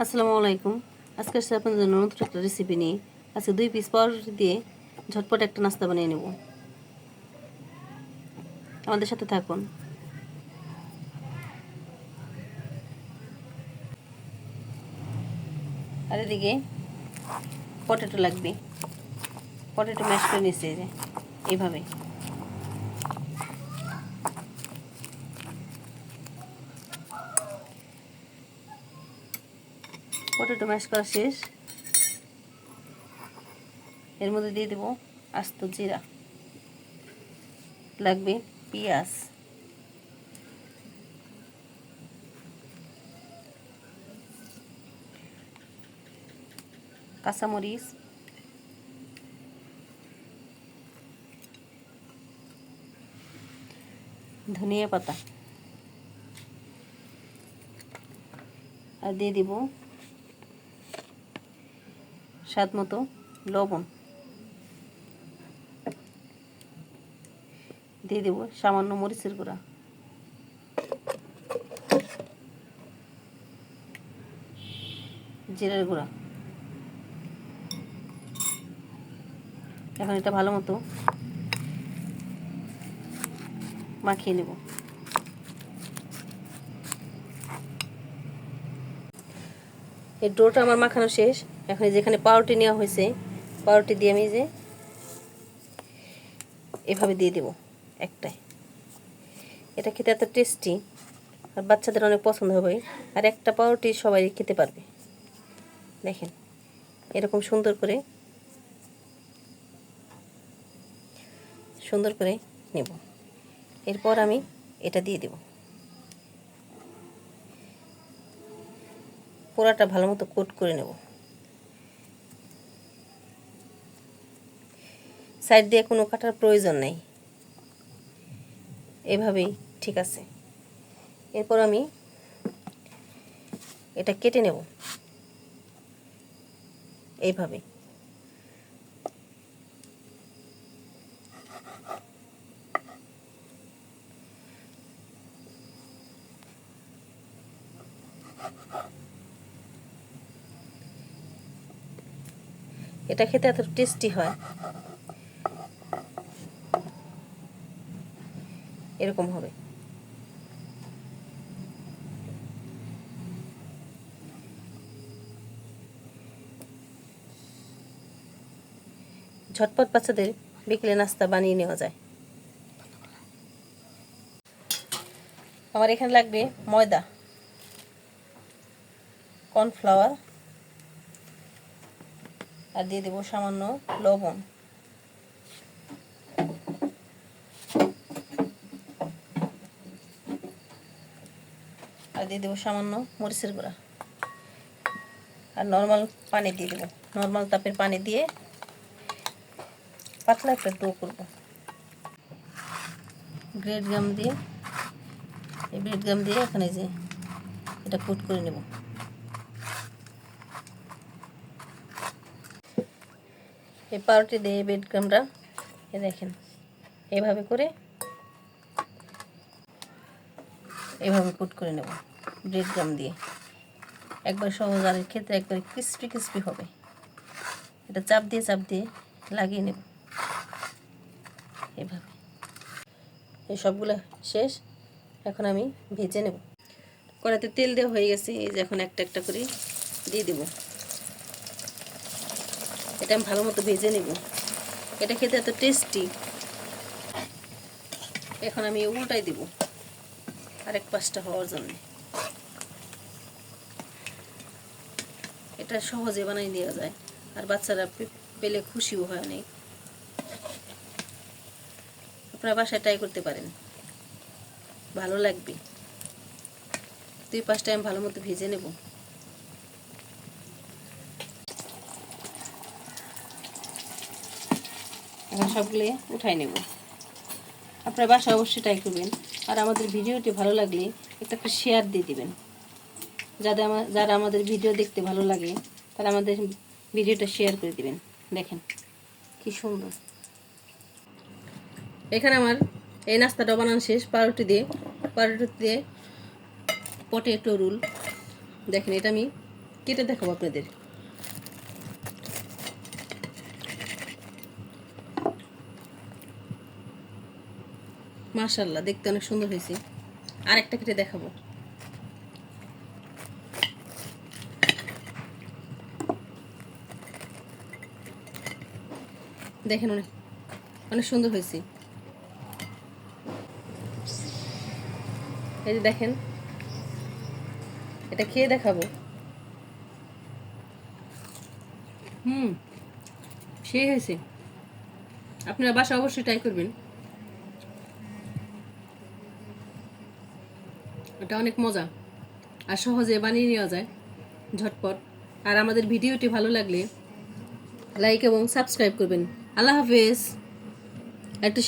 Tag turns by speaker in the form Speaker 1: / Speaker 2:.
Speaker 1: আসসালামু আলাইকুম। আজকে আসছে আপনাদের জন্য নতুন একটা রেসিপি নিয়ে। আজকে 2 পিস পাউরুটি দিয়ে ঝটপট একটা নাস্তা বানিয়ে নেব। আমাদের সাথে থাকুন। আর এদিকে পটেটো লাগবে। পটেটো ম্যাশ করে নিয়েছি এই যে এইভাবে। পটেটো ম্যাশ করা শেষ। এর মধ্যে দিয়ে দেব আস্ত জিরা, লাগবে পেঁয়াজ, কাঁচামরিচ, ধনিয়া পাতা, আর দিয়ে দিব স্বাদ মতো লবণ, দিয়ে দেব সামান্য মরিচের গুঁড়া, জিরার গুঁড়া। এখন এটা ভালো মতো মাখিয়ে নেব। এই ডোটা আমার মাখানো শেষ। এখন যেখানে পাউরুটি নেওয়া হয়েছে, পাউরুটি দিয়ে আমি যে এভাবে দিয়ে দেব একটাই। এটা খেতে এত টেস্টি আর বাচ্চাদের অনেক পছন্দ হবে। আর একটা পাউরুটি সবাই খেতে পারবে। দেখেন এরকম সুন্দর করে নেব। এরপর আমি এটা দিয়ে দেব। পোড়াটা ভালো মতো কোট করে নেব। সাইড দিয়ে কোনো কাটার প্রয়োজন নেই, এভাবেই ঠিক আছে। এরপর আমি এটা কেটে নেব এইভাবে। এটা খেতে এত টেস্টি হয়। এরকম হবে। ঝটপট বাচ্চাদের বিকেলে নাস্তা বানিয়ে নেওয়া যায়। আমার এখানে লাগবে ময়দা, কর্নফ্লাওয়ার, আর দিয়ে দেব সামান্য লবণ, আর দিয়ে দেবো সামান্য মরিচের গুঁড়া, আর নর্মাল পানি দিয়ে দেবো। নর্মাল তাপের পানি দিয়ে পাতলা একটা ডো করব। ব্রেড গাম দিয়ে এখানে যে এটা কোট করে নেব। এই পাউরুটি দিয়ে ব্রেড গামটা দেখেন এইভাবে কোট করে নেব ব্রেড গাম দিয়ে। একবার সহজ আর ক্ষেত্রে একবার ক্রিস্পি হবে। এটা চাপ দিয়ে লাগিয়ে নেব এভাবে। এই সবগুলো শেষ। এখন আমি ভেজে নেব। কড়াইতে তেল দেওয়া হয়ে গেছে। এই যে এখন একটা একটা করে দিয়ে দেব। এটা আমি ভালো মতো ভেজে নেব। এটা খেতে এত টেস্টি। এখন আমি উল্টাই দেব আরেক পাশটা হওয়ার জন্য। এটা সহজে বানিয়ে নেওয়া যায় আর বাচ্চারা পেলে খুশিও হয় অনেক। আপনারা বাসায় ট্রাই করতে পারেন, ভালো লাগবে। 2 পাশটা আমি ভালো মতো ভেজে নেব। এখন সবগুলো উঠাই নেব। আপনারা বাসায় অবশ্যই ট্রাই করবেন। আর আমাদের ভিডিওটি ভালো লাগলে একটা শেয়ার দিয়ে দিবেন। যারা আমাদের ভিডিও দেখতে ভালো লাগে তারা আমাদের ভিডিওটা শেয়ার করে দিবেন। দেখেন কি সুন্দর। এখানে আমার এই নাস্তাটা বানানো শেষ। পাউরুটি দিয়ে পটেটো রোল। দেখেন এটা আমি কেটে দেখাবো আপনাদের। মাশাআল্লাহ, দেখতে অনেক সুন্দর হয়েছে। আর একটা কেটে দেখাবো। দেখেন অনেক অনেক সুন্দর হয়েছে। এই যে দেখেন, এটা খেয়ে দেখাবো। সেই হয়েছে। আপনারা বাসা অবশ্যই ট্রাই করবেন। এটা অনেক মজা আর সহজে বানিয়ে নেওয়া যায়, ঝটপট। আর আমাদের ভিডিওটি ভালো লাগলে লাইক এবং সাবস্ক্রাইব করবেন। আল্লাহ হাফেজ। একটু